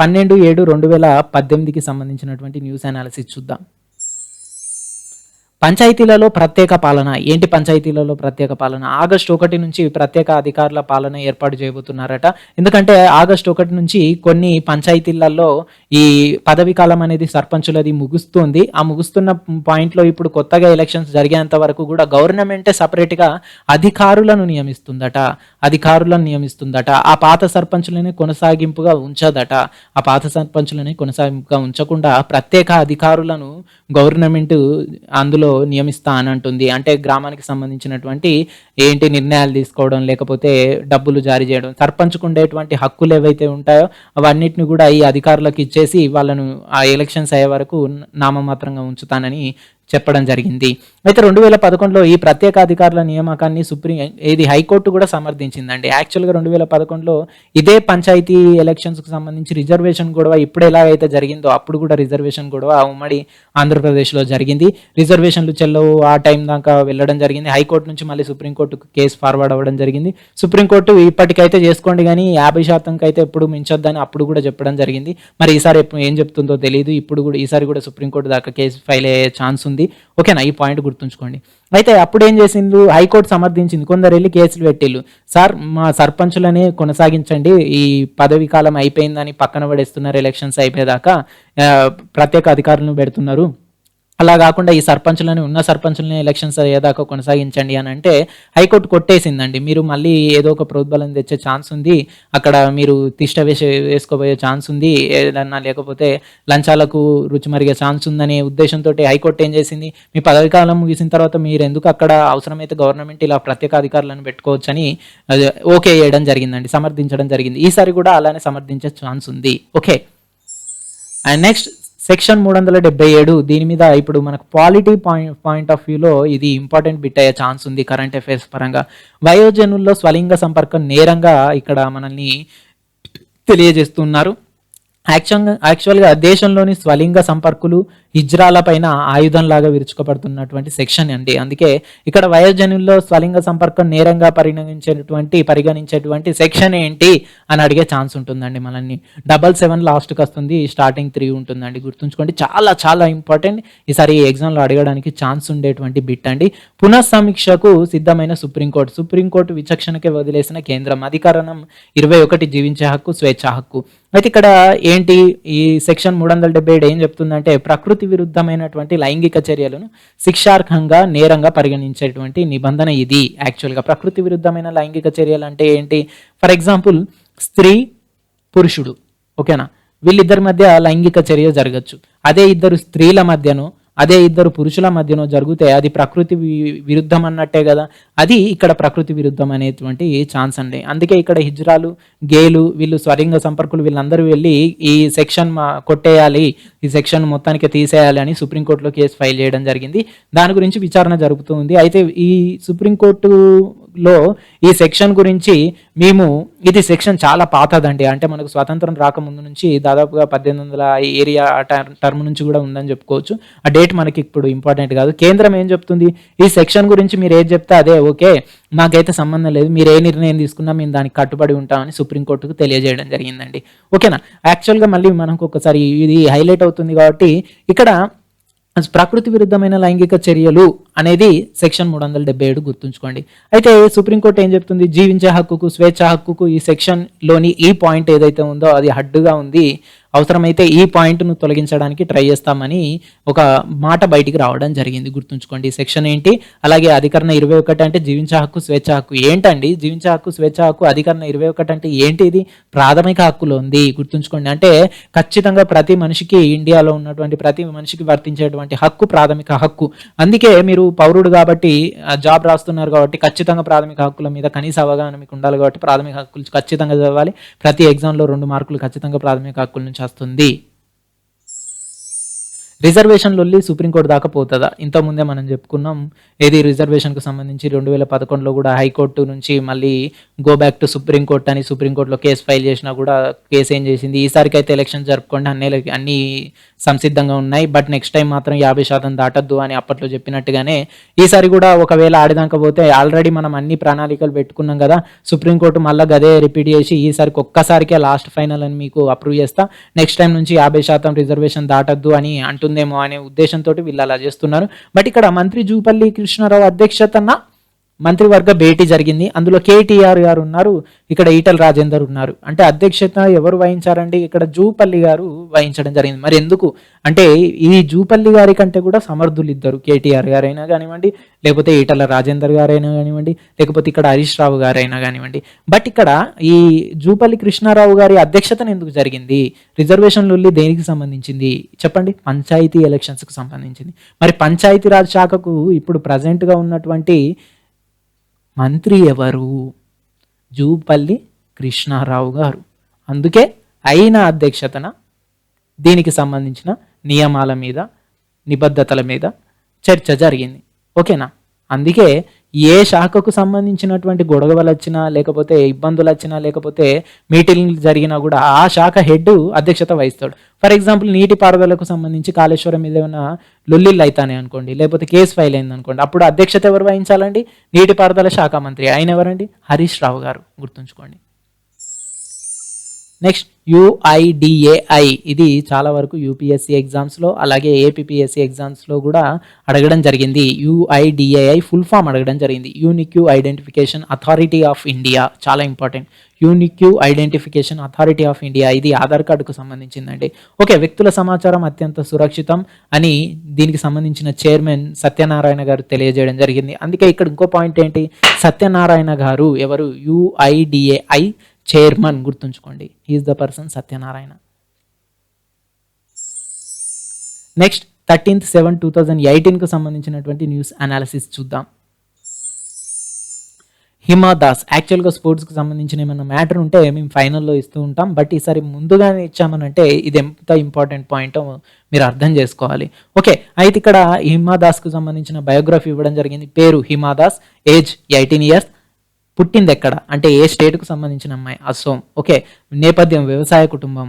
12/7/2018కి సంబంధించినటువంటి news analysis చూద్దాం. పంచాయతీలలో ప్రత్యేక పాలన. ఏంటి పంచాయతీలలో ప్రత్యేక పాలన? ఆగస్టు 1 నుంచి ప్రత్యేక అధికారుల పాలన ఏర్పాటు చేయబోతున్నారట. ఎందుకంటే ఆగస్టు 1 నుంచి కొన్ని పంచాయతీలలో ఈ పదవీ కాలం అనేది సర్పంచులది ముగుస్తుంది. ఆ ముగుస్తున్న పాయింట్లో ఇప్పుడు కొత్తగా ఎలక్షన్స్ జరిగేంత వరకు కూడా గవర్నమెంటే సపరేట్గా అధికారులను నియమిస్తుందట. ఆ పాత సర్పంచులని కొనసాగింపుగా ఉంచదట. ఆ పాత సర్పంచులని కొనసాగింపుగా ఉంచకుండా ప్రత్యేక అధికారులను గవర్నమెంట్ అందులో నియమిస్తా అని అంటుంది. అంటే గ్రామానికి సంబంధించినటువంటి ఏంటి నిర్ణయాలు తీసుకోవడం, లేకపోతే డబ్బులు జారీ చేయడం, సర్పంచ్కు ఉండేటువంటి హక్కులు ఏవైతే ఉంటాయో అవన్నిటిని కూడా ఈ అధికారులకు ఇచ్చేసి వాళ్ళను ఆ ఎలక్షన్స్ అయ్యే వరకు నామమాత్రంగా ఉంచుతానని చెప్పడం జరిగింది. అయితే 2011లో ఈ ప్రత్యేక అధికారుల నియామకాన్ని హైకోర్టు కూడా సమర్థించిందండి. యాక్చువల్గా 2011లో ఇదే పంచాయతీ ఎలక్షన్స్కి సంబంధించి రిజర్వేషన్ గొడవ ఇప్పుడు ఎలాగైతే జరిగిందో అప్పుడు కూడా రిజర్వేషన్ గొడవ ఉమ్మడి ఆంధ్రప్రదేశ్లో జరిగింది. రిజర్వేషన్లు చెల్లవు ఆ టైం దాకా వెళ్ళడం జరిగింది. హైకోర్టు నుంచి మళ్ళీ సుప్రీంకోర్టుకు కేసు ఫార్వర్డ్ అవ్వడం జరిగింది. సుప్రీంకోర్టు ఇప్పటికైతే చేసుకోండి కానీ 50% అయితే ఎప్పుడు మించొద్దని అప్పుడు కూడా చెప్పడం జరిగింది. మరి ఈసారి ఏం చెప్తుందో తెలియదు. ఈసారి కూడా సుప్రీంకోర్టు దాకా కేసు ఫైల్ అయ్యే ఛాన్స్ ఉంది. ఓకేనా, ఈ పాయింట్ గుర్తుంచుకోండి. అయితే అప్పుడు ఏం చేసిండ్రు, హైకోర్టు సమర్థించింది. కొందరు వెళ్ళి కేసులు పెట్టిళ్ళు. సార్ మా సర్పంచులనే కొనసాగించండి, ఈ పదవీ కాలం అయిపోయిందని పక్కన పడేస్తున్నారు, ఎలక్షన్స్ అయిపోయేదాకా ప్రత్యేక అధికారులను పెడుతున్నారు, అలా కాకుండా ఈ ఉన్న సర్పంచులని ఎలక్షన్స్ అయ్యేదాకా కొనసాగించండి అని అంటే హైకోర్టు కొట్టేసిందండి. మీరు మళ్ళీ ఏదో ఒక ప్రోద్బలం తెచ్చే ఛాన్స్ ఉంది, అక్కడ మీరు తిష్ట వేసుకోబోయే ఛాన్స్ ఉంది, ఏదన్నా లేకపోతే లంచాలకు రుచి మరిగే ఛాన్స్ ఉందనే ఉద్దేశంతో హైకోర్టు ఏం చేసింది, మీ పదవి కాలం ముగిసిన తర్వాత మీరు ఎందుకు అక్కడ అవసరమైతే గవర్నమెంట్ ఇలా ప్రత్యేక అధికారులను పెట్టుకోవచ్చని ఓకే చేయడం జరిగిందండి, సమర్థించడం జరిగింది. ఈసారి కూడా అలానే సమర్థించే ఛాన్స్ ఉంది. Okay, and next section 377. దీని మీద ఇప్పుడు మనకు పాలిటీ పాయింట్ ఆఫ్ వ్యూలో ఇది ఇంపార్టెంట్ బిట్ అయ్యే ఛాన్స్ ఉంది కరెంట్ అఫైర్స్ పరంగా. వయోజనుల్లో స్వలింగ సంపర్కం నేరంగా ఇక్కడ మనల్ని తెలియజేస్తున్నారు. యాక్చువల్గా దేశంలోని స్వలింగ సంపర్కులు హిజ్రాల పైన ఆయుధంలాగా విరుచుకుపడుతున్నటువంటి సెక్షన్ అండి. అందుకే ఇక్కడ వయోజనుల్లో స్వలింగ సంపర్కం నేరంగా పరిగణించేటువంటి సెక్షన్ ఏంటి అని అడిగే ఛాన్స్ ఉంటుందండి. మనల్ని 77 లాస్ట్కి వస్తుంది, స్టార్టింగ్ 3 ఉంటుందండి. గుర్తుంచుకోండి, చాలా చాలా ఇంపార్టెంట్. ఈసారి ఈ ఎగ్జామ్లో అడగడానికి ఛాన్స్ ఉండేటువంటి బిట్ అండి. పునఃసమీక్షకు సిద్ధమైన సుప్రీంకోర్టు విచక్షణకే వదిలేసిన కేంద్రం. అధికరణం 21 జీవించే హక్కు, స్వేచ్ఛ హక్కు. అయితే ఇక్కడ ఏంటి ఈ సెక్షన్ 377 ఏం చెప్తుందంటే ప్రకృతి విరుద్ధమైనటువంటి లైంగిక చర్యలను శిక్షార్హంగా నేరంగా పరిగణించేటువంటి నిబంధన ఇది. యాక్చువల్గా ప్రకృతి విరుద్ధమైన లైంగిక చర్యలు అంటే ఏంటి, ఫర్ ఎగ్జాంపుల్ స్త్రీ పురుషుడు, ఓకేనా, వీళ్ళిద్దరి మధ్య లైంగిక చర్య జరగచ్చు. అదే ఇద్దరు స్త్రీల మధ్యనో అదే ఇద్దరు పురుషుల మధ్యనో జరిగితే అది ప్రకృతి విరుద్ధం అన్నట్టే కదా. అది ఇక్కడ ప్రకృతి విరుద్ధం అనేటువంటి ఛాన్స్ అండి. అందుకే ఇక్కడ హిజ్రాలు, గేలు, వీళ్ళు స్వలింగ సంపర్కులు వీళ్ళందరూ వెళ్ళి ఈ సెక్షన్ కొట్టేయాలి, ఈ సెక్షన్ మొత్తానికి తీసేయాలి అని సుప్రీంకోర్టులో కేసు ఫైల్ చేయడం జరిగింది. దాని గురించి విచారణ జరుపుతూ ఉంది. అయితే ఈ సుప్రీంకోర్టులో ఈ సెక్షన్ గురించి ఇది సెక్షన్ చాలా పాతదండి. అంటే మనకు స్వాతంత్రం రాకముందు నుంచి దాదాపుగా 1800 ఏరియా టర్మ్ నుంచి కూడా ఉందని చెప్పుకోవచ్చు. ఆ డేట్ మనకి ఇప్పుడు ఇంపార్టెంట్ కాదు. కేంద్రం ఏం చెప్తుంది, ఈ సెక్షన్ గురించి మీరు ఏది చెప్తే అదే ఓకే, మాకైతే సంబంధం లేదు, మీరు ఏ నిర్ణయం తీసుకున్నా మేము దానికి కట్టుబడి ఉంటామని సుప్రీంకోర్టుకు తెలియజేయడం జరిగిందండి. ఓకేనా, యాక్చువల్గా మళ్ళీ మనకు ఒకసారి ఇది హైలైట్ అవుతుంది కాబట్టి ఇక్కడ ప్రకృతి విరుద్ధమైన లైంగిక చర్యలు అనేది సెక్షన్ 377 గుర్తుంచుకోండి. అయితే సుప్రీంకోర్టు ఏం చెప్తుంది, జీవించే హక్కుకు, స్వేచ్ఛ హక్కుకు ఈ సెక్షన్లోని ఈ పాయింట్ ఏదైతే ఉందో అది హడ్డుగా ఉంది, అవసరమైతే ఈ పాయింట్ను తొలగించడానికి ట్రై చేస్తామని ఒక మాట బయటికి రావడం జరిగింది. గుర్తుంచుకోండి ఈ సెక్షన్ ఏంటి. అలాగే అధికరణ 21 అంటే జీవించే హక్కు, స్వేచ్ఛ హక్కు. ఏంటండి జీవించే హక్కు, స్వేచ్ఛ హక్కు, అధికరణ 21 అంటే ఏంటి? ఇది ప్రాథమిక హక్కులో ఉంది. గుర్తుంచుకోండి, అంటే ఖచ్చితంగా ప్రతి మనిషికి, ఇండియాలో ఉన్నటువంటి ప్రతి మనిషికి వర్తించేటువంటి హక్కు ప్రాథమిక హక్కు. అందుకే మీరు పౌరుడు కాబట్టి, జాబ్ రాస్తున్నారు కాబట్టి ఖచ్చితంగా ప్రాథమిక హక్కుల మీద కనీస అవగాహన మీకు ఉండాలి కాబట్టి ప్రాథమిక హక్కులు ఖచ్చితంగా చదవాలి. ప్రతి ఎగ్జామ్లో 2 మార్కులు ఖచ్చితంగా ప్రాథమిక హక్కుల నుంచి వస్తుంది. రిజర్వేషన్ లొల్లి సుప్రీంకోర్టు దాకా పోతుందా? ఇంతకుముందే మనం చెప్పుకున్నాం. ఏది రిజర్వేషన్కు సంబంధించి 2011లో కూడా హైకోర్టు నుంచి మళ్ళీ గో బ్యాక్ టు సుప్రీంకోర్టు అని సుప్రీంకోర్టులో కేసు ఫైల్ చేసినా కూడా కేసు ఏం చేసింది, ఈసారికి అయితే ఎలక్షన్ జరుపుకోండి, అన్ని సంసిద్ధంగా ఉన్నాయి. బట్ నెక్స్ట్ టైం మాత్రం 50% దాటొద్దు అని అప్పట్లో చెప్పినట్టుగానే ఈసారి కూడా ఒకవేళ ఆడిదాకా పోతే ఆల్రెడీ మనం అన్ని ప్రణాళికలు పెట్టుకున్నాం కదా, సుప్రీంకోర్టు మళ్ళీ గదే రిపీట్ చేసి ఈసారికి ఒక్కసారికే లాస్ట్ ఫైనల్ అని మీకు అప్రూవ్ చేస్తా, నెక్స్ట్ టైం నుంచి 50% రిజర్వేషన్ దాటొద్దు అని అంటుందేమో అనే ఉద్దేశంతో వీళ్ళు అలా చేస్తున్నారు. బట్ ఇక్కడ మంత్రి జూపల్లి కృష్ణారావు అధ్యక్షతన మంత్రివర్గ భేటీ జరిగింది. అందులో కేటీఆర్ గారు ఉన్నారు, ఇక్కడ ఈటల రాజేందర్ ఉన్నారు. అంటే అధ్యక్షత ఎవరు వహించారండి? ఇక్కడ జూపల్లి గారు వహించడం జరిగింది. మరి ఎందుకు అంటే ఈ జూపల్లి గారి కంటే కూడా సమర్థులు ఇద్దరు, కేటీఆర్ గారైనా కానివ్వండి, లేకపోతే ఈటల రాజేందర్ గారైనా కానివ్వండి, లేకపోతే ఇక్కడ హరీష్ రావు గారైనా కానివ్వండి. బట్ ఇక్కడ ఈ జూపల్లి కృష్ణారావు గారి అధ్యక్షతన ఎందుకు జరిగింది? రిజర్వేషన్ లొల్లి దేనికి సంబంధించింది చెప్పండి? పంచాయతీ ఎలక్షన్స్కి సంబంధించింది. మరి పంచాయతీరాజ్ శాఖకు ఇప్పుడు ప్రజెంట్గా ఉన్నటువంటి మంత్రి ఎవరు? జూపల్లి కృష్ణారావు గారు. అందుకే అయిన అధ్యక్షతన దీనికి సంబంధించిన నియమాల మీద, నిబద్ధతల మీద చర్చ జరిగింది. ఓకేనా? అందుకే ఏ శాఖకు సంబంధించినటువంటి గొడవలు వచ్చినా, లేకపోతే ఇబ్బందులు వచ్చినా, లేకపోతే మీటింగ్లు జరిగినా కూడా ఆ శాఖ హెడ్ అధ్యక్షత వహిస్తాడు. ఫర్ ఎగ్జాంపుల్ నీటిపారుదలకు సంబంధించి కాళేశ్వరం మీద ఏమైనా లొల్లిళ్ళు అవుతానే అనుకోండి, లేకపోతే కేసు ఫైల్ అయింది అనుకోండి, అప్పుడు అధ్యక్షత ఎవరు వహించాలండి? నీటిపారుదల శాఖ మంత్రి. ఆయన ఎవరండి? హరీష్ రావు గారు. గుర్తుంచుకోండి. Next UIDAI. ఇది చాలా వరకు యూపీఎస్సీ ఎగ్జామ్స్లో అలాగే ఏపీపీఎస్సీ ఎగ్జామ్స్లో కూడా అడగడం జరిగింది. యుఐడిఏఐ ఫుల్ ఫామ్ అడగడం జరిగింది. Unique identification authority of India. చాలా important. Unique identification authority of India. ఇది ఆధార్ కార్డుకు సంబంధించిందండి. ఓకే, వ్యక్తుల సమాచారం అత్యంత సురక్షితం అని దీనికి సంబంధించిన చైర్మన్ సత్యనారాయణ గారు తెలియజేయడం జరిగింది. అందుకే ఇక్కడ ఇంకో పాయింట్ ఏంటి? సత్యనారాయణ గారు ఎవరు? UIDAI chairman. గుర్తుంచుకోండి, he's the person Satyanarayana. Next 13/7/2018కు సంబంధించినటువంటి న్యూస్ అనాలిసిస్ చూద్దాం. హిమా దాస్. యాక్చువల్గా స్పోర్ట్స్కి సంబంధించిన ఏమైనా మ్యాటర్ ఉంటే మేము ఫైనల్లో ఇస్తూ ఉంటాం, బట్ ఈసారి ముందుగానే ఇచ్చామనంటే ఇది ఎంత ఇంపార్టెంట్ పాయింటో మీరు అర్థం చేసుకోవాలి. ఓకే, అయితే ఇక్కడ హిమా దాస్కు సంబంధించిన బయోగ్రఫీ ఇవ్వడం జరిగింది. పేరు హిమా దాస్, ఏజ్ 18 years, పుట్టింది ఎక్కడ అంటే ఏ స్టేట్కు సంబంధించిన అమ్మాయి? అసోం. ఓకే, నేపథ్యం వ్యవసాయ కుటుంబం,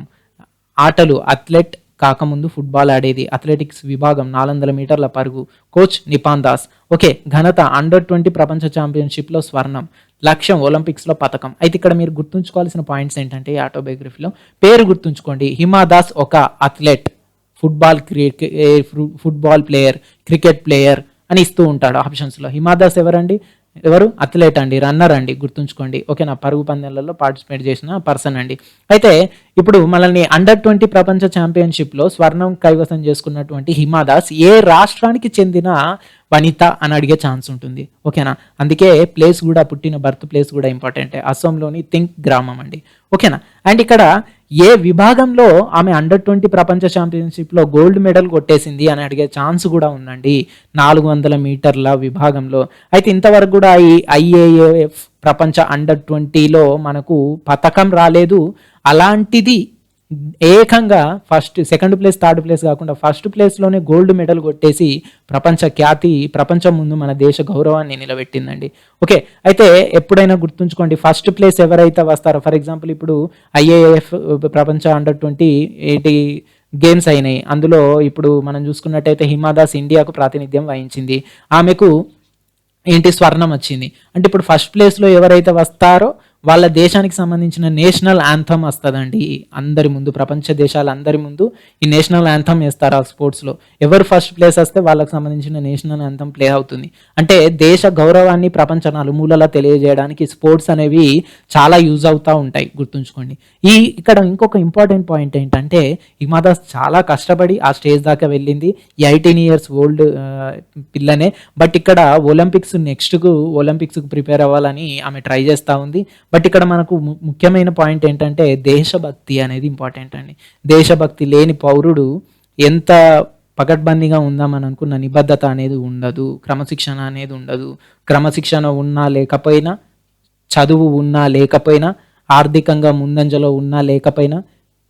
ఆటలు అథ్లెట్ కాకముందు ఫుట్బాల్ ఆడేది, అథ్లెటిక్స్ విభాగం 400 మీటర్ల పరుగు, కోచ్ నిపాన్ దాస్. ఓకే, ఘనత అండర్-20 ప్రపంచ ఛాంపియన్షిప్లో స్వర్ణం, లక్ష్యం ఒలింపిక్స్లో పథకం. అయితే ఇక్కడ మీరు గుర్తుంచుకోవాల్సిన పాయింట్స్ ఏంటంటే ఈ ఆటోబయోగ్రఫీలో పేరు గుర్తుంచుకోండి. హిమా దాస్ ఒక athlete, football player, cricket player అని ఇస్తూ ఉంటాడు ఆప్షన్స్లో. హిమా దాస్ ఎవరండి? ఎవరు? అథ్లెట్ అండి, రన్నర్ అండి, గుర్తుంచుకోండి. ఓకేనా? పరుగు పందెంలలో పార్టిసిపేట్ చేసిన పర్సన్ అండి. అయితే ఇప్పుడు మనల్ని అండర్-20 ప్రపంచ ఛాంపియన్షిప్లో స్వర్ణం కైవసం చేసుకున్నటువంటి హిమా దాస్ ఏ రాష్ట్రానికి చెందిన వనిత అని అడిగే ఛాన్స్ ఉంటుంది. ఓకేనా? అందుకే ప్లేస్ కూడా, పుట్టిన బర్త్ ప్లేస్ కూడా ఇంపార్టెంటే. అస్సాంలోని థింక్ గ్రామం అండి. ఓకేనా? అండ్ ఇక్కడ ఏ విభాగంలో ఆమె అండర్-20 ప్రపంచ ఛాంపియన్షిప్లో గోల్డ్ మెడల్ కొట్టేసింది అని అడిగే ఛాన్స్ కూడా ఉందండి, 400 మీటర్ల విభాగంలో. అయితే ఇంతవరకు కూడా ఈ IAAF ప్రపంచ అండర్-20లో మనకు పథకం రాలేదు. అలాంటిది ఏకంగా first, second place, third place కాకుండా ఫస్ట్ ప్లేస్లోనే గోల్డ్ మెడల్ కొట్టేసి ప్రపంచ ఖ్యాతి, ప్రపంచం ముందు మన దేశ గౌరవాన్ని నిలబెట్టిందండి. ఓకే, అయితే ఎప్పుడైనా గుర్తుంచుకోండి, ఫస్ట్ ప్లేస్ ఎవరైతే వస్తారో, ఫర్ ఎగ్జాంపుల్ ఇప్పుడు IAAF ప్రపంచ అండర్-20 గేమ్స్ అయినాయి. అందులో ఇప్పుడు మనం చూసుకున్నట్టయితే హిమా దాస్ ఇండియాకు ప్రాతినిధ్యం వహించింది. ఆమెకు ఏంటి? స్వర్ణం వచ్చింది. అంటే ఇప్పుడు ఫస్ట్ ప్లేస్లో ఎవరైతే వస్తారో వాళ్ళ దేశానికి సంబంధించిన నేషనల్ యాంథమ్ వస్తుందండి అందరి ముందు, ప్రపంచ దేశాలందరి ముందు ఈ నేషనల్ యాంథమ్ వేస్తారు ఆ స్పోర్ట్స్లో. ఎవరు ఫస్ట్ ప్లేస్ వస్తే వాళ్ళకి సంబంధించిన నేషనల్ యాంథమ్ ప్లే అవుతుంది. అంటే దేశ గౌరవాన్ని ప్రపంచ నలుమూలలా తెలియజేయడానికి స్పోర్ట్స్ అనేవి చాలా యూజ్ అవుతూ ఉంటాయి, గుర్తుంచుకోండి. ఇక్కడ ఇంకొక ఇంపార్టెంట్ పాయింట్ ఏంటంటే హిమా దాస్ చాలా కష్టపడి ఆ స్టేజ్ దాకా వెళ్ళింది. 18 years ఓల్డ్ పిల్లనే. బట్ ఇక్కడ ఒలింపిక్స్కు ప్రిపేర్ అవ్వాలని ఆమె ట్రై చేస్తూ ఉంది. బట్ ఇక్కడ మనకు ముఖ్యమైన పాయింట్ ఏంటంటే దేశభక్తి అనేది ఇంపార్టెంట్ అండి. దేశభక్తి లేని పౌరుడు ఎంత పకడ్బందీగా ఉందామని అనుకున్న నిబద్ధత అనేది ఉండదు, క్రమశిక్షణ అనేది ఉండదు. క్రమశిక్షణ ఉన్నా లేకపోయినా, చదువు ఉన్నా లేకపోయినా, ఆర్థికంగా ముందంజలో ఉన్నా లేకపోయినా,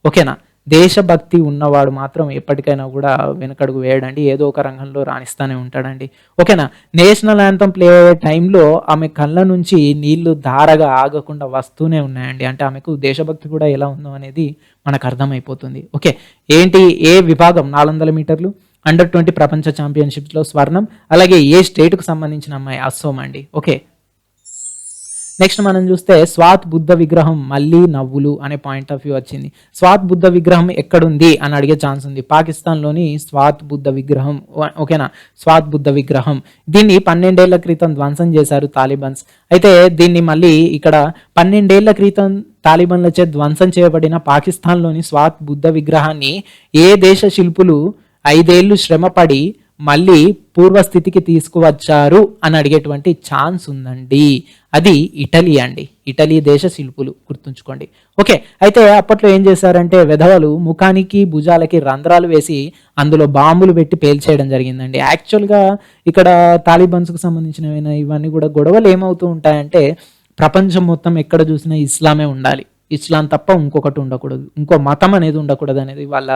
ఓకేనా, దేశభక్తి ఉన్నవాడు మాత్రం ఎప్పటికైనా కూడా వెనకడుగు వేయడండి, ఏదో ఒక రంగంలో రాణిస్తూనే ఉంటాడండి. ఓకేనా. నేషనల్ యాంథమ్ ప్లే అయ్యే టైంలో ఆమె కళ్ళ నుంచి నీళ్లు ధారగా ఆగకుండా వస్తూనే ఉన్నాయండి. అంటే ఆమెకు దేశభక్తి కూడా ఎలా ఉందో అనేది మనకు అర్థమైపోతుంది. ఓకే, ఏంటి ఏ విభాగం 400 మీటర్లు అండర్ 20 ప్రపంచ ఛాంపియన్షిప్స్లో స్వర్ణం. అలాగే ఏ స్టేట్కు సంబంధించిన అమ్మాయి, అస్సోం అండి. ఓకే, నెక్స్ట్ మనం చూస్తే స్వాత్ బుద్ధ విగ్రహం మళ్ళీ నవ్వులు అనే పాయింట్ ఆఫ్ వ్యూ వచ్చింది. స్వాత్ బుద్ధ విగ్రహం ఎక్కడుంది అని అడిగే ఛాన్స్ ఉంది. పాకిస్తాన్లోని స్వాత్ బుద్ధ విగ్రహం. ఓకేనా, స్వాత్ బుద్ధ విగ్రహం దీన్ని 12 ఏళ్ల క్రితం ధ్వంసం చేశారు తాలిబాన్స్. అయితే దీన్ని మళ్ళీ ఇక్కడ 12 ఏళ్ల క్రితం తాలిబాన్లచే ధ్వంసం చేయబడిన పాకిస్తాన్లోని స్వాత్ బుద్ధ విగ్రహాన్ని ఏ దేశ శిల్పులు 5 ఏళ్లు శ్రమపడి మళ్ళీ పూర్వస్థితికి తీసుకువచ్చారు అని అడిగేటువంటి ఛాన్స్ ఉందండి. అది ఇటలీ అండి, ఇటలీ దేశ శిల్పులు, గుర్తుంచుకోండి. ఓకే, అయితే అప్పట్లో ఏం చేశారంటే వెధవలు ముఖానికి భుజాలకి రంధ్రాలు వేసి అందులో బాంబులు పెట్టి పేల్చేయడం జరిగిందండి. యాక్చువల్గా ఇక్కడ తాలిబాన్స్కు సంబంధించిన ఇవన్నీ కూడా గొడవలు ఏమవుతూ ఉంటాయంటే ప్రపంచం మొత్తం ఎక్కడ చూసినా ఇస్లామే ఉండాలి, ఇస్లాం తప్ప ఇంకొకటి ఉండకూడదు, ఇంకో మతం అనేది ఉండకూడదు అనేది వాళ్ళ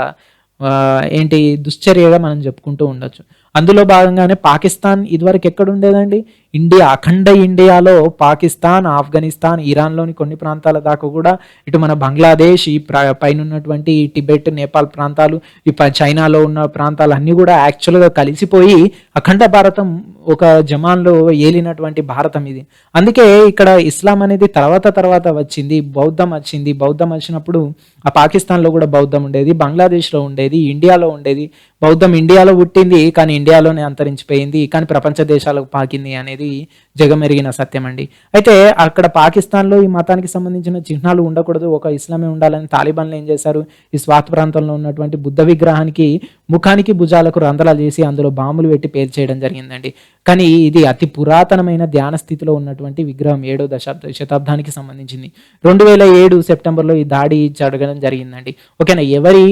ఏంటి దుశ్చర్యగా మనం చెప్పుకుంటూ ఉండొచ్చు. అందులో భాగంగానే పాకిస్తాన్ ఇదివరకు ఎక్కడ ఉండేదండి, ఇండియా, అఖండ ఇండియాలో పాకిస్తాన్, ఆఫ్ఘనిస్తాన్, ఇరాన్లోని కొన్ని ప్రాంతాల దాకా కూడా, ఇటు మన బంగ్లాదేశ్, ఈ పైన ఉన్నటువంటి టిబెట్, నేపాల్ ప్రాంతాలు, ఈ చైనాలో ఉన్న ప్రాంతాలు అన్నీ కూడా యాక్చువల్గా కలిసిపోయి అఖండ భారతం ఒక జమాన్లో ఏలినటువంటి భారతం ఇది. అందుకే ఇక్కడ ఇస్లాం అనేది తర్వాత వచ్చింది, బౌద్ధం వచ్చింది. బౌద్ధం వచ్చినప్పుడు ఆ పాకిస్తాన్లో కూడా బౌద్ధం ఉండేది, బంగ్లాదేశ్లో ఉండేది, ఇండియాలో ఉండేది. బౌద్ధం ఇండియాలో పుట్టింది కానీ ఇండియాలోనే అంతరించిపోయింది, కానీ ప్రపంచ దేశాలకు పాకింది అనేది జగమెరిగిన సత్యం అండి. అయితే అక్కడ పాకిస్తాన్లో ఈ మతానికి సంబంధించిన చిహ్నాలు ఉండకూడదు, ఒక ఇస్లామే ఉండాలని తాలిబాన్లు ఏం చేశారు, ఈ స్వాత్ ప్రాంతంలో ఉన్నటువంటి బుద్ధ విగ్రహానికి ముఖానికి భుజాలకు రంధ్రాలు చేసి అందులో బాంబులు పెట్టి పేల్చేయడం జరిగిందండి. కానీ ఇది అతి పురాతనమైన ధ్యాన స్థితిలో ఉన్నటువంటి విగ్రహం, 7వ శతాబ్దానికి సంబంధించింది. 2007 సెప్టెంబర్లో ఈ దాడి జరగడం జరిగిందండి. ఓకేనా, ఎవరి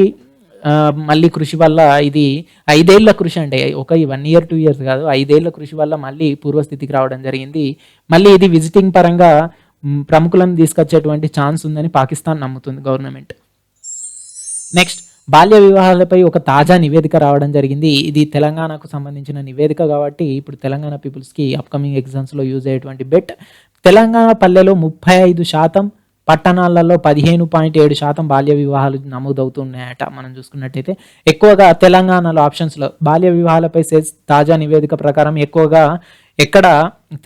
మళ్ళీ కృషి వల్ల, ఇది 5 ఏళ్ల కృషి అండి, ఒక 1 year 2 years కాదు, 5 ఏళ్ల కృషి వల్ల మళ్ళీ పూర్వస్థితికి రావడం జరిగింది. మళ్ళీ ఇది విజిటింగ్ పరంగా ప్రముఖులను తీసుకొచ్చేటువంటి ఛాన్స్ ఉందని పాకిస్తాన్ నమ్ముతుంది గవర్నమెంట్. నెక్స్ట్, బాల్య వివాహాలపై ఒక తాజా నివేదిక రావడం జరిగింది. ఇది తెలంగాణకు సంబంధించిన నివేదిక కాబట్టి ఇప్పుడు తెలంగాణ పీపుల్స్కి అప్కమింగ్ ఎగ్జామ్స్లో యూజ్ అయ్యేటువంటి బెట్. తెలంగాణ పల్లెలో 35%, పట్టణాలలో 15.7% బాల్య వివాహాలు నమోదవుతున్నాయట. మనం చూసుకున్నట్టయితే ఎక్కువగా తెలంగాణలో ఆప్షన్స్లో బాల్య వివాహాలపై తాజా నివేదిక ప్రకారం ఎక్కువగా ఎక్కడ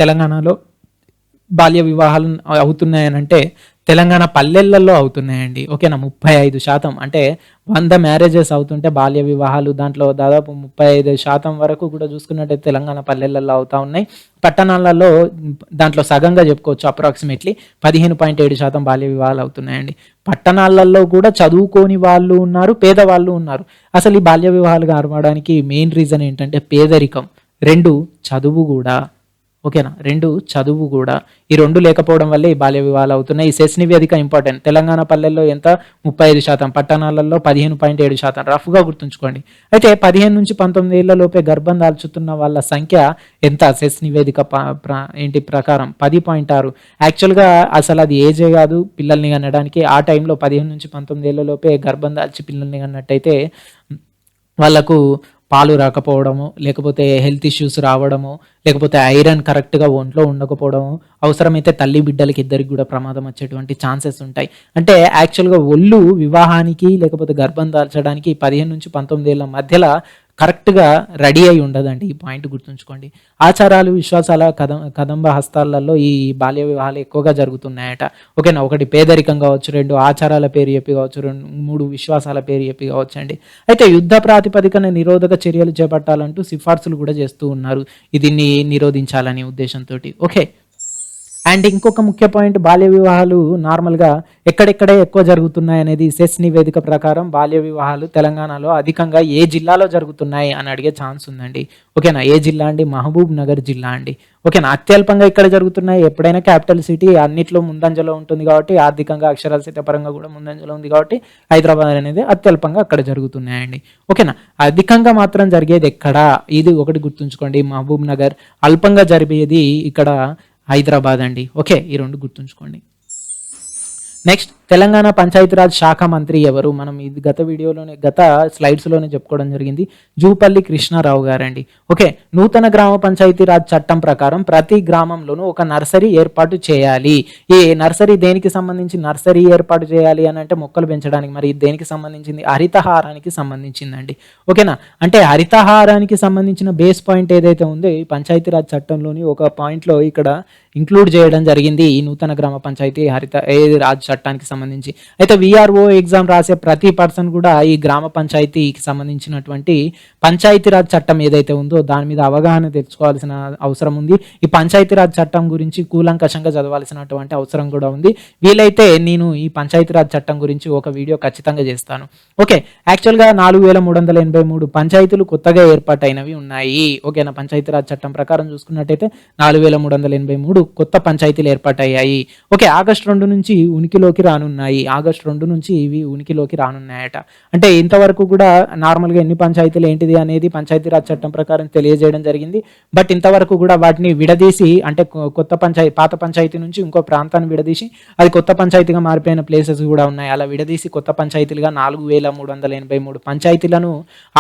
తెలంగాణలో బాల్య వివాహాలు అవుతున్నాయనంటే తెలంగాణ పల్లెలలో అవుతున్నాయండి. ఓకేనా, 35%, అంటే 100 మ్యారేజెస్ అవుతుంటే బాల్య వివాహాలు దాంట్లో దాదాపు 35% వరకు కూడా చూసుకున్నట్టయితే తెలంగాణ పల్లెలలో అవుతా ఉన్నాయి. పట్టణాలలో దాంట్లో సగంగా చెప్పుకోవచ్చు, అప్రాక్సిమేట్లీ 15.7% బాల్య వివాహాలు అవుతున్నాయండి. పట్టణాలలో కూడా చదువుకోని వాళ్ళు ఉన్నారు, పేదవాళ్ళు ఉన్నారు. అసలు ఈ బాల్య వివాహాలు కావడానికి మెయిన్ రీజన్ ఏంటంటే పేదరికం, 2 చదువు కూడా. ఓకేనా, 2 చదువు కూడా. ఈ 2 లేకపోవడం వల్లే ఈ బాల్య వివాహాలు అవుతున్నాయి. ఈ సెస్ నివేదిక ఇంపార్టెంట్. తెలంగాణ పల్లెల్లో ఎంత, 35%, పట్టణాలలో 15.7%, రఫ్గా గుర్తుంచుకోండి. అయితే 15 నుంచి 19 ఏళ్ల లోపే గర్భం దాల్చుతున్న వాళ్ళ సంఖ్య ఎంత, సెస్ నివేదిక ఏంటి ప్రకారం 10.6. యాక్చువల్గా అసలు అది ఏజే కాదు పిల్లల్ని కనడానికి. ఆ టైంలో 15 నుంచి 19 ఏళ్ల లోపే గర్భం దాల్చి పిల్లల్ని కన్నట్టయితే వాళ్ళకు పాలు రాకపోవడము, లేకపోతే హెల్త్ ఇష్యూస్ రావడము, లేకపోతే ఐరన్ కరెక్ట్గా ఒంట్లో ఉండకపోవడము, అవసరమైతే తల్లి బిడ్డలకి ఇద్దరికి కూడా ప్రమాదం వచ్చేటువంటి ఛాన్సెస్ ఉంటాయి. అంటే యాక్చువల్గా ఒళ్ళు వివాహానికి లేకపోతే గర్భం దాల్చడానికి 15 నుంచి 19 ఏళ్ళ మధ్యలో కరెక్ట్గా రెడీ అయి ఉండదండి. ఈ పాయింట్ గుర్తుంచుకోండి. ఆచారాలు, విశ్వాసాల కదంబ హస్తాలలో ఈ బాల్య వివాహాలు ఎక్కువగా జరుగుతున్నాయట. ఓకేనా, 1 పేదరికం కావచ్చు, 2 ఆచారాల పేరు చెప్పి కావచ్చు, 3 విశ్వాసాల పేరు చెప్పి కావచ్చు అండి. అయితే యుద్ధ ప్రాతిపదికన నిరోధక చర్యలు చేపట్టాలంటూ సిఫార్సులు కూడా చేస్తూ ఉన్నారు, దీన్ని నిరోధించాలనే ఉద్దేశంతో. ఓకే, అండ్ ఇంకొక ముఖ్య పాయింట్, బాల్య వివాహాలు నార్మల్గా ఎక్కడెక్కడే ఎక్కువ జరుగుతున్నాయి అనేది సెస్ నివేదిక ప్రకారం బాల్య వివాహాలు తెలంగాణలో అధికంగా ఏ జిల్లాలో జరుగుతున్నాయి అని అడిగే ఛాన్స్ ఉందండి. ఓకేనా, ఏ జిల్లా అండి, మహబూబ్ నగర్ జిల్లా అండి. ఓకేనా, అత్యల్పంగా ఇక్కడ జరుగుతున్నాయి. ఎప్పుడైనా క్యాపిటల్ సిటీ అన్నిట్లో ముందంజలో ఉంటుంది కాబట్టి, ఆర్థికంగా అక్షరాస్యత పరంగా కూడా ముందంజలో ఉంది కాబట్టి హైదరాబాద్ అనేది అత్యల్పంగా అక్కడ జరుగుతున్నాయండి. ఓకేనా, అధికంగా మాత్రం జరిగేది ఎక్కడ, ఇది ఒకటి గుర్తుంచుకోండి, మహబూబ్ నగర్. అల్పంగా జరిగేది ఇక్కడ హైదరాబాద్ అండి. ఓకే, ఈ 2 గుర్తుంచుకోండి. నెక్స్ట్ తెలంగాణ పంచాయతీరాజ్ శాఖ మంత్రి ఎవరు? మనం ఇది గత స్లైడ్స్లోనే చెప్పుకోవడం జరిగింది. జూపల్లి కృష్ణారావు గారండి. ఓకే, నూతన గ్రామ పంచాయతీరాజ్ చట్టం ప్రకారం ప్రతి గ్రామంలోనూ ఒక నర్సరీ ఏర్పాటు చేయాలి. ఈ నర్సరీ దేనికి సంబంధించి నర్సరీ ఏర్పాటు చేయాలి అని అంటే మొక్కలు పెంచడానికి. మరి దేనికి సంబంధించింది? హరితహారానికి సంబంధించిందండి. ఓకేనా, అంటే హరితహారానికి సంబంధించిన బేస్ పాయింట్ ఏదైతే ఉందో ఈ పంచాయతీరాజ్ చట్టంలోని ఒక పాయింట్లో ఇక్కడ ఇంక్లూడ్ చేయడం జరిగింది ఈ నూతన గ్రామ పంచాయతీ రాజ్ చట్టానికి సంబంధించి. అయితే విఆర్ఓ ఎగ్జామ్ రాసే ప్రతి పర్సన్ కూడా ఈ గ్రామ పంచాయతీకి సంబంధించినటువంటి పంచాయతీరాజ్ చట్టం ఏదైతే ఉందో దాని మీద అవగాహన తెచ్చుకోవాల్సిన అవసరం ఉంది. ఈ పంచాయతీరాజ్ చట్టం గురించి కూలంకషంగా చదవాల్సినటువంటి అవసరం కూడా ఉంది. వీలైతే నేను ఈ పంచాయతీరాజ్ చట్టం గురించి ఒక వీడియో ఖచ్చితంగా చేస్తాను. ఓకే, యాక్చువల్గా 4383 పంచాయతీలు కొత్తగా ఏర్పాటైనవి ఉన్నాయి. ఓకేనా, పంచాయతీరాజ్ చట్టం ప్రకారం చూసుకున్నట్టయితే 4383 కొత్త పంచాయతీలు ఏర్పాటయ్యాయి. ఓకే, ఆగస్టు 2 నుంచి ఉనికిలోకి రానున్నాయి. ఆగస్టు 2 నుంచి ఇవి ఉనికిలోకి రానున్నాయట. అంటే ఇంతవరకు కూడా నార్మల్గా ఎన్ని పంచాయతీలు ఏంటిది అనేది పంచాయతీరాజ్ చట్టం ప్రకారం తెలియజేయడం జరిగింది. బట్ ఇంతవరకు కూడా వాటిని విడదీసి అంటే పాత పంచాయతీ నుంచి ఇంకో ప్రాంతాన్ని విడదీసి అది కొత్త పంచాయతీగా మారిపోయిన ప్లేసెస్ కూడా ఉన్నాయి. అలా విడదీసి కొత్త పంచాయతీలుగా 4383 పంచాయతీలను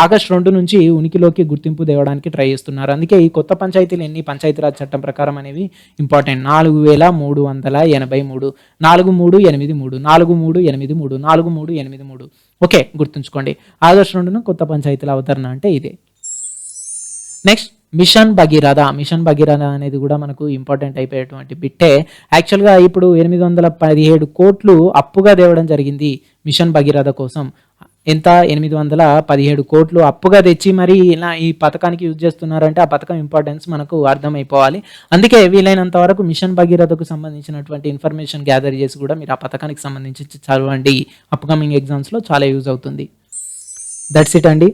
ఆగస్టు 2 నుంచి ఉనికిలోకి గుర్తింపు తేవడానికి ట్రై చేస్తున్నారు. అందుకే ఈ కొత్త పంచాయతీలు ఎన్ని పంచాయతీరాజ్ చట్టం ప్రకారం అనేవి ఇంపార్టెంట్. 4383 4383 ఓకే, గుర్తుంచుకోండి. ఆగస్టు 2న కొత్త పంచాయతీల అవతరణ అంటే ఇదే. Next mission Bhagiratha. Mission Bhagiratha అనేది కూడా మనకు ఇంపార్టెంట్ అయిపోయేటువంటి బిట్టే. యాక్చువల్గా ఇప్పుడు 817 కోట్లు అప్పుగా తేవడం జరిగింది మిషన్ భగీరథ కోసం. ఎంత? 817 కోట్లు అప్పుగా తెచ్చి మరి ఇలా ఈ పథకానికి యూజ్ చేస్తున్నారంటే ఆ పథకం ఇంపార్టెన్స్ మనకు అర్థమైపోవాలి. అందుకే వీలైనంత వరకు మిషన్ భగీరథకు సంబంధించినటువంటి ఇన్ఫర్మేషన్ గ్యాదర్ చేసి కూడా మీరు ఆ పథకానికి సంబంధించి చదవండి. అప్కమింగ్ ఎగ్జామ్స్లో చాలా యూజ్ అవుతుంది. దట్స్ ఇట్ అండి.